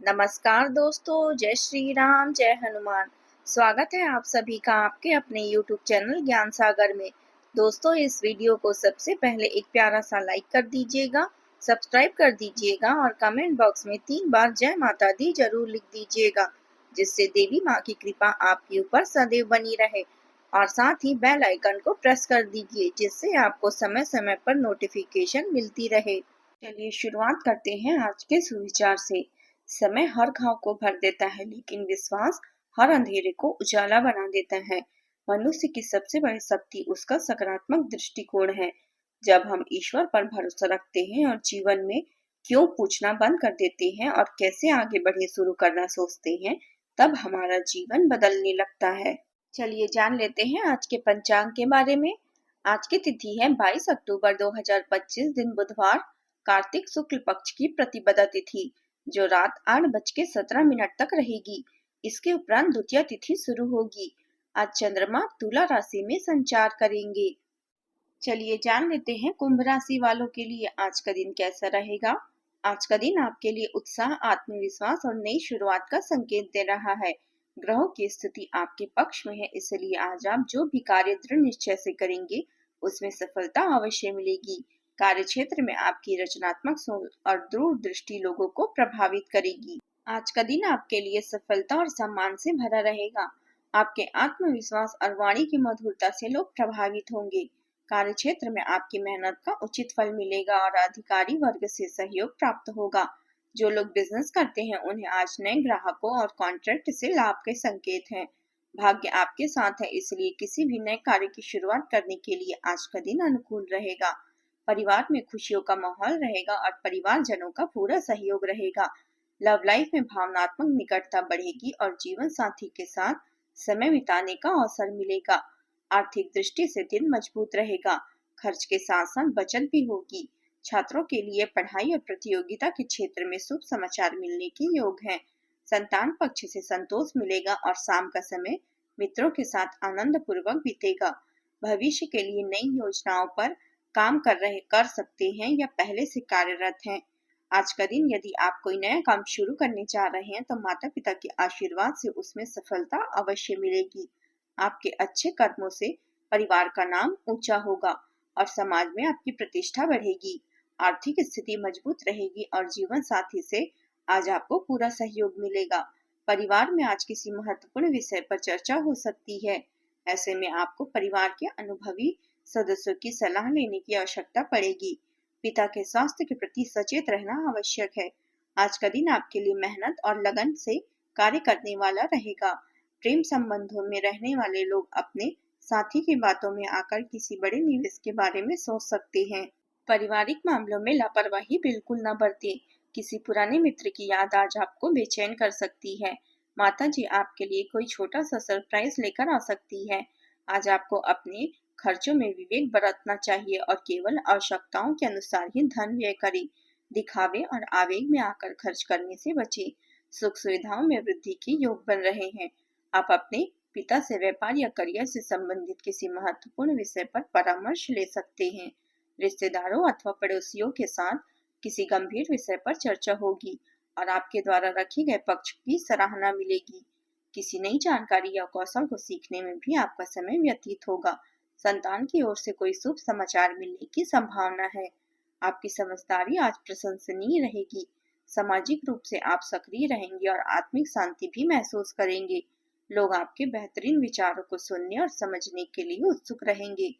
नमस्कार दोस्तों, जय श्री राम, जय हनुमान। स्वागत है आप सभी का आपके अपने YouTube चैनल ज्ञान सागर में। दोस्तों, इस वीडियो को सबसे पहले एक प्यारा सा लाइक कर दीजिएगा, सब्सक्राइब कर दीजिएगा और कमेंट बॉक्स में 3 बार जय माता दी जरूर लिख दीजिएगा, जिससे देवी माँ की कृपा आपके ऊपर सदैव बनी रहे। और साथ ही बेल आइकन को प्रेस कर दीजिए, जिससे आपको समय समय पर नोटिफिकेशन मिलती रहे। चलिए शुरुआत करते हैं आज के सुविचार से। समय हर घाव को भर देता है, लेकिन विश्वास हर अंधेरे को उजाला बना देता है। मनुष्य की सबसे बड़ी शक्ति उसका सकारात्मक दृष्टिकोण है। जब हम ईश्वर पर भरोसा रखते हैं और जीवन में क्यों पूछना बंद कर देते हैं और कैसे आगे बढ़े शुरू करना सोचते हैं, तब हमारा जीवन बदलने लगता है। चलिए जान लेते हैं आज के पंचांग के बारे में। आज की तिथि है 22 अक्टूबर 2025, दिन बुधवार, कार्तिक शुक्ल पक्ष की प्रतिपदा तिथि, जो रात 8:17 तक रहेगी। इसके उपरांत द्वितीय तिथि शुरू होगी। आज चंद्रमा तुला राशि में संचार करेंगे। चलिए जान लेते हैं कुंभ राशि वालों के लिए आज का दिन कैसा रहेगा। आज का दिन आपके लिए उत्साह, आत्मविश्वास और नई शुरुआत का संकेत दे रहा है। ग्रहों की स्थिति आपके पक्ष में है, इसलिए आज आप जो भी कार्य दृढ़ निश्चय से करेंगे उसमें सफलता अवश्य मिलेगी। कार्य क्षेत्र में आपकी रचनात्मक सोच और दूरदृष्टि लोगों को प्रभावित करेगी। आज का दिन आपके लिए सफलता और सम्मान से भरा रहेगा। आपके आत्मविश्वास और वाणी की मधुरता से लोग प्रभावित होंगे। कार्य क्षेत्र में आपकी मेहनत का उचित फल मिलेगा और अधिकारी वर्ग से सहयोग प्राप्त होगा। जो लोग बिजनेस करते हैं उन्हें आज नए ग्राहकों और कॉन्ट्रैक्ट से लाभ के संकेत हैं। भाग्य आपके साथ है, इसलिए किसी भी नए कार्य की शुरुआत करने के लिए आज का दिन अनुकूल रहेगा। परिवार में खुशियों का माहौल रहेगा और परिवारजनों का पूरा सहयोग रहेगा। लव लाइफ में भावनात्मक निकटता बढ़ेगी और जीवन साथी के साथ समय बिताने का अवसर मिलेगा। आर्थिक दृष्टि से दिन मजबूत रहेगा। खर्च के साथ साथ बचत भी होगी। छात्रों के लिए पढ़ाई और प्रतियोगिता के क्षेत्र में शुभ समाचार मिलने के योग हैं। संतान पक्ष से संतोष मिलेगा और शाम का समय मित्रों के साथ आनंद पूर्वक बीतेगा। भविष्य के लिए नई योजनाओं पर काम कर सकते हैं या पहले से कार्यरत हैं। आज का दिन यदि आप कोई नया काम शुरू करने जा रहे हैं तो माता पिता के आशीर्वाद से उसमें सफलता अवश्य मिलेगी। आपके अच्छे कर्मों से परिवार का नाम ऊंचा होगा और समाज में आपकी प्रतिष्ठा बढ़ेगी। आर्थिक स्थिति मजबूत रहेगी और जीवन साथी से आज आपको पूरा सहयोग मिलेगा। परिवार में आज किसी महत्वपूर्ण विषय पर चर्चा हो सकती है। ऐसे में आपको परिवार के अनुभवी सदस्यों की सलाह लेने की आवश्यकता पड़ेगी। पिता के स्वास्थ्य के प्रति सचेत रहना आवश्यक है। आज का दिन आपके लिए मेहनत और लगन से कार्य करने वाला रहेगा। प्रेम संबंधों में रहने वाले लोग अपने साथी की बातों में आकर किसी बड़े निवेश के बारे में सोच सकते हैं। पारिवारिक मामलों में लापरवाही बिल्कुल न बरतें। किसी पुराने मित्र की याद आज आपको बेचैन कर सकती है। माता जी आपके लिए कोई छोटा सा सरप्राइज लेकर आ सकती है। आज आपको अपने खर्चों में विवेक बरतना चाहिए और केवल आवश्यकताओं के अनुसार ही धन व्यय करें। दिखावे और आवेग में आकर खर्च करने से बचें। सुख सुविधाओं में वृद्धि के योग बन रहे हैं। आप अपने पिता से व्यापार या करियर से संबंधित किसी महत्वपूर्ण विषय पर परामर्श ले सकते हैं। रिश्तेदारों अथवा पड़ोसियों के साथ किसी गंभीर विषय पर चर्चा होगी और आपके द्वारा रखे गए पक्ष की सराहना मिलेगी। किसी नई जानकारी या कौशल को सीखने में भी आपका समय व्यतीत होगा। संतान की ओर से कोई शुभ समाचार मिलने की संभावना है। आपकी समझदारी आज प्रशंसनीय रहेगी। सामाजिक रूप से आप सक्रिय रहेंगे और आत्मिक शांति भी महसूस करेंगे। लोग आपके बेहतरीन विचारों को सुनने और समझने के लिए उत्सुक रहेंगे।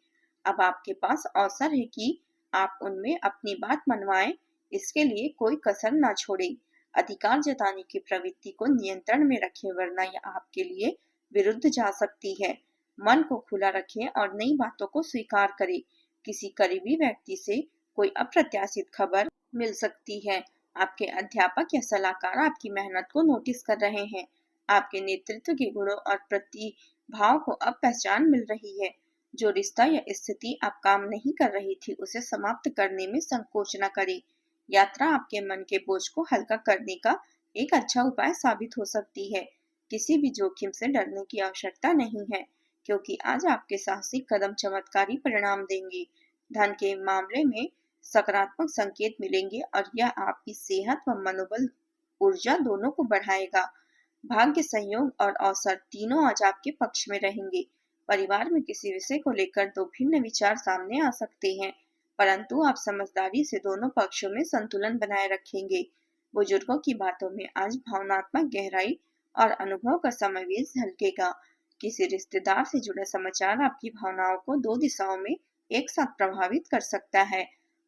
अब आपके पास अवसर है कि आप उनमें अपनी बात मनवाएं। इसके लिए कोई कसर न छोड़ें। अधिकार जताने की प्रवृत्ति को नियंत्रण में रखें, वरना यह आपके लिए विरुद्ध जा सकती है। मन को खुला रखें और नई बातों को स्वीकार करें। किसी करीबी व्यक्ति से कोई अप्रत्याशित खबर मिल सकती है। आपके अध्यापक या सलाहकार आपकी मेहनत को नोटिस कर रहे हैं। आपके नेतृत्व के गुणों और प्रतिभाओं को अब पहचान मिल रही है। जो रिश्ता या स्थिति आप काम नहीं कर रही थी, उसे समाप्त करने में संकोच न करें। यात्रा आपके मन के बोझ को हल्का करने का एक अच्छा उपाय साबित हो सकती है। किसी भी जोखिम से डरने की आवश्यकता नहीं है, क्योंकि आज आपके साहसिक कदम चमत्कारी परिणाम देंगे। धन के मामले में सकारात्मक संकेत मिलेंगे और यह आपकी सेहत व मनोबल ऊर्जा दोनों को बढ़ाएगा। भाग्य, संयोग और अवसर तीनों आज आपके पक्ष में रहेंगे। परिवार में किसी विषय को लेकर दो भिन्न विचार सामने आ सकते हैं, परंतु आप समझदारी से दोनों पक्षों में संतुलन बनाए रखेंगे। बुजुर्गों की बातों में आज भावनात्मक गहराई और अनुभव का समावेश झलकेगा। किसी रिश्तेदार से जुड़े समाचार आपकी भावनाओं को दो दिशाओं में एक साथ प्रभावित कर सकता है।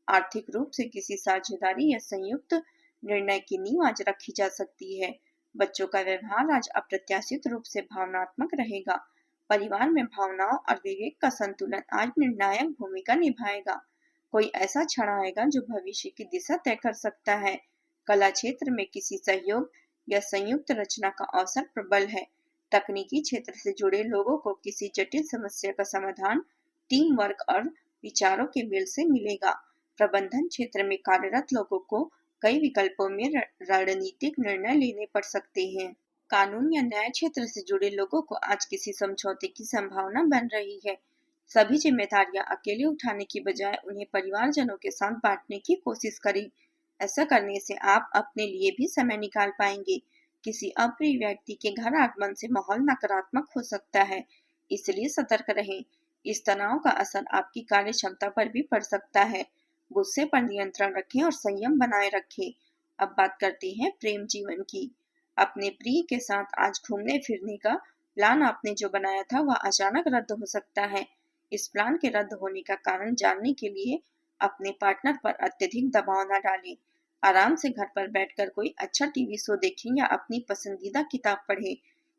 आर्थिक रूप से किसी साझेदारी या संयुक्त निर्णय की नींव आज रखी जा सकती है। बच्चों का व्यवहार आज अप्रत्याशित रूप से भावनात्मक रहेगा। परिवार में भावनाओं और विवेक का संतुलन आज निर्णायक भूमिका निभाएगा। कोई ऐसा क्षण आएगा जो भविष्य की दिशा तय कर सकता है। कला क्षेत्र में किसी सहयोग या संयुक्त रचना का अवसर प्रबल है। तकनीकी क्षेत्र से जुड़े लोगों को किसी जटिल समस्या का समाधान टीम वर्क और विचारों के मेल से मिलेगा। प्रबंधन क्षेत्र में कार्यरत लोगों को कई विकल्पों में रणनीतिक निर्णय लेने पड़ सकते हैं। कानून या न्याय क्षेत्र से जुड़े लोगों को आज किसी समझौते की संभावना बन रही है। सभी जिम्मेदारियां अकेले उठाने की बजाय उन्हें परिवारजनों के साथ बांटने की कोशिश करें। ऐसा करने से आप अपने लिए भी समय निकाल पाएंगे। किसी अप्रिय व्यक्ति के घर आगमन से माहौल नकारात्मक हो सकता है, इसलिए सतर्क रहें। इस तनाव का असर आपकी कार्य क्षमता पर भी पड़ सकता है। गुस्से पर नियंत्रण रखें और संयम बनाए रखें। अब बात करते हैं प्रेम जीवन की। अपने प्रिय के साथ आज घूमने फिरने का प्लान आपने जो बनाया था वह अचानक रद्द हो सकता है। इस प्लान के रद्द होने का कारण जानने के लिए अपने पार्टनर पर अत्यधिक दबाव न डालें। आराम से घर पर बैठकर कोई अच्छा टीवी शो देखें या अपनी पसंदीदा किताब पढ़ें।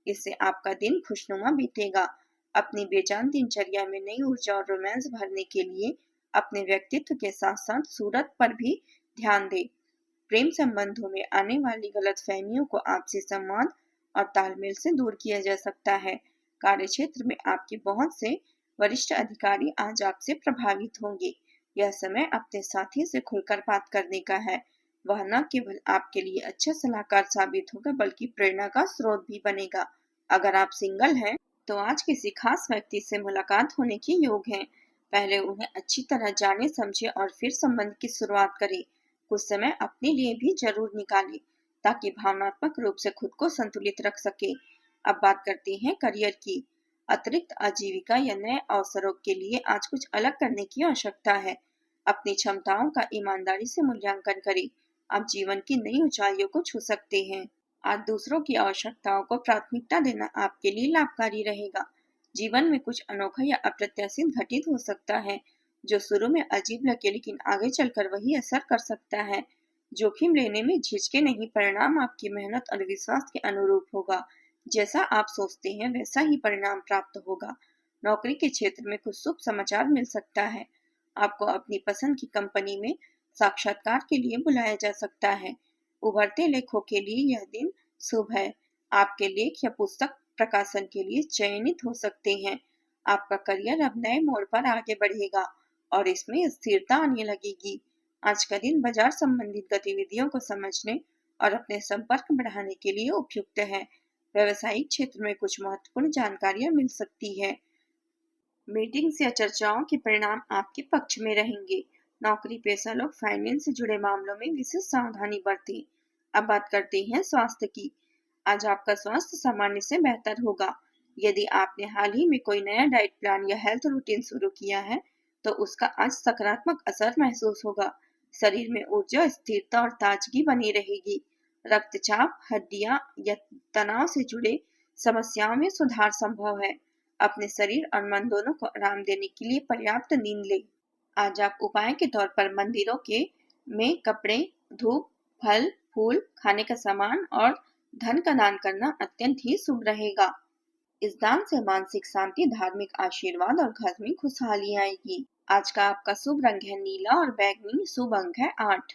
इससे आपका दिन खुशनुमा बीतेगा। अपनी बेजान दिनचर्या में नई ऊर्जा और रोमांस भरने के लिए अपने व्यक्तित्व के साथ साथ सूरत पर भी ध्यान दें। प्रेम संबंधों में आने वाली गलतफहमियों को आपसी संवाद और तालमेल से दूर किया जा सकता है। कार्य क्षेत्र में आपके बहुत से वरिष्ठ अधिकारी आज आपसे प्रभावित होंगे। यह समय अपने साथी से खुलकर बात करने का है। वह न केवल आपके लिए अच्छा सलाहकार साबित होगा बल्कि प्रेरणा का स्रोत भी बनेगा। अगर आप सिंगल हैं तो आज किसी खास व्यक्ति से मुलाकात होने के योग है। पहले उन्हें अच्छी तरह जाने समझे और फिर संबंध की शुरुआत करें। कुछ समय अपने लिए भी जरूर निकालें ताकि भावनात्मक रूप से खुद को संतुलित रख सके। अब बात करते हैं करियर की। अतिरिक्त आजीविका या नए अवसरों के लिए आज कुछ अलग करने की आवश्यकता है। अपनी क्षमताओं का ईमानदारी से मूल्यांकन करें। आप जीवन की नई ऊंचाइयों को छू सकते हैं। आज दूसरों की आवश्यकताओं को प्राथमिकता देना आपके लिए लाभकारी रहेगा। जीवन में कुछ अनोखा या अप्रत्याशित घटित हो सकता है जो शुरू में अजीब लगे लेकिन आगे चलकर वही असर कर सकता है। जोखिम लेने में झिझके नहीं, परिणाम आपकी मेहनत और विश्वास के अनुरूप होगा। जैसा आप सोचते हैं वैसा ही परिणाम प्राप्त होगा। नौकरी के क्षेत्र में कुछ शुभ समाचार मिल सकता है। आपको अपनी पसंद की कंपनी में साक्षात्कार के लिए बुलाया जा सकता है। उभरते लेखों के लिए यह दिन शुभ है। आपके लेख या पुस्तक प्रकाशन के लिए चयनित हो सकते हैं। आपका करियर अब नए मोड़ पर आगे बढ़ेगा और इसमें स्थिरता आने लगेगी। आज का दिन बाजार संबंधित गतिविधियों को समझने और अपने संपर्क बढ़ाने के लिए उपयुक्त है। व्यवसायिक क्षेत्र में कुछ महत्वपूर्ण जानकारियां मिल सकती है। मीटिंग्स या चर्चाओं के परिणाम आपके पक्ष में रहेंगे। नौकरी पेशा लोग फाइनेंस से जुड़े मामलों में विशेष सावधानी बरतें। अब बात करते हैं स्वास्थ्य की। आज आपका स्वास्थ्य सामान्य से बेहतर होगा। यदि आपने हाल ही में कोई नया डाइट प्लान या हेल्थ रूटीन शुरू किया है तो उसका आज सकारात्मक असर महसूस होगा। शरीर में ऊर्जा, स्थिरता और ताजगी बनी रहेगी। रक्तचाप, हड्डियां या तनाव से जुड़े समस्याओं में सुधार संभव है। अपने शरीर और मन दोनों को आराम देने के लिए पर्याप्त नींद लें। आज आप उपाय के तौर पर मंदिरों के में कपड़े, धूप, फल, फूल, खाने का सामान और धन का दान करना अत्यंत ही शुभ रहेगा। इस दान से मानसिक शांति, धार्मिक आशीर्वाद और घर में खुशहाली आएगी। आज का आपका शुभ रंग है नीला और बैंगनी। शुभ अंक है 8।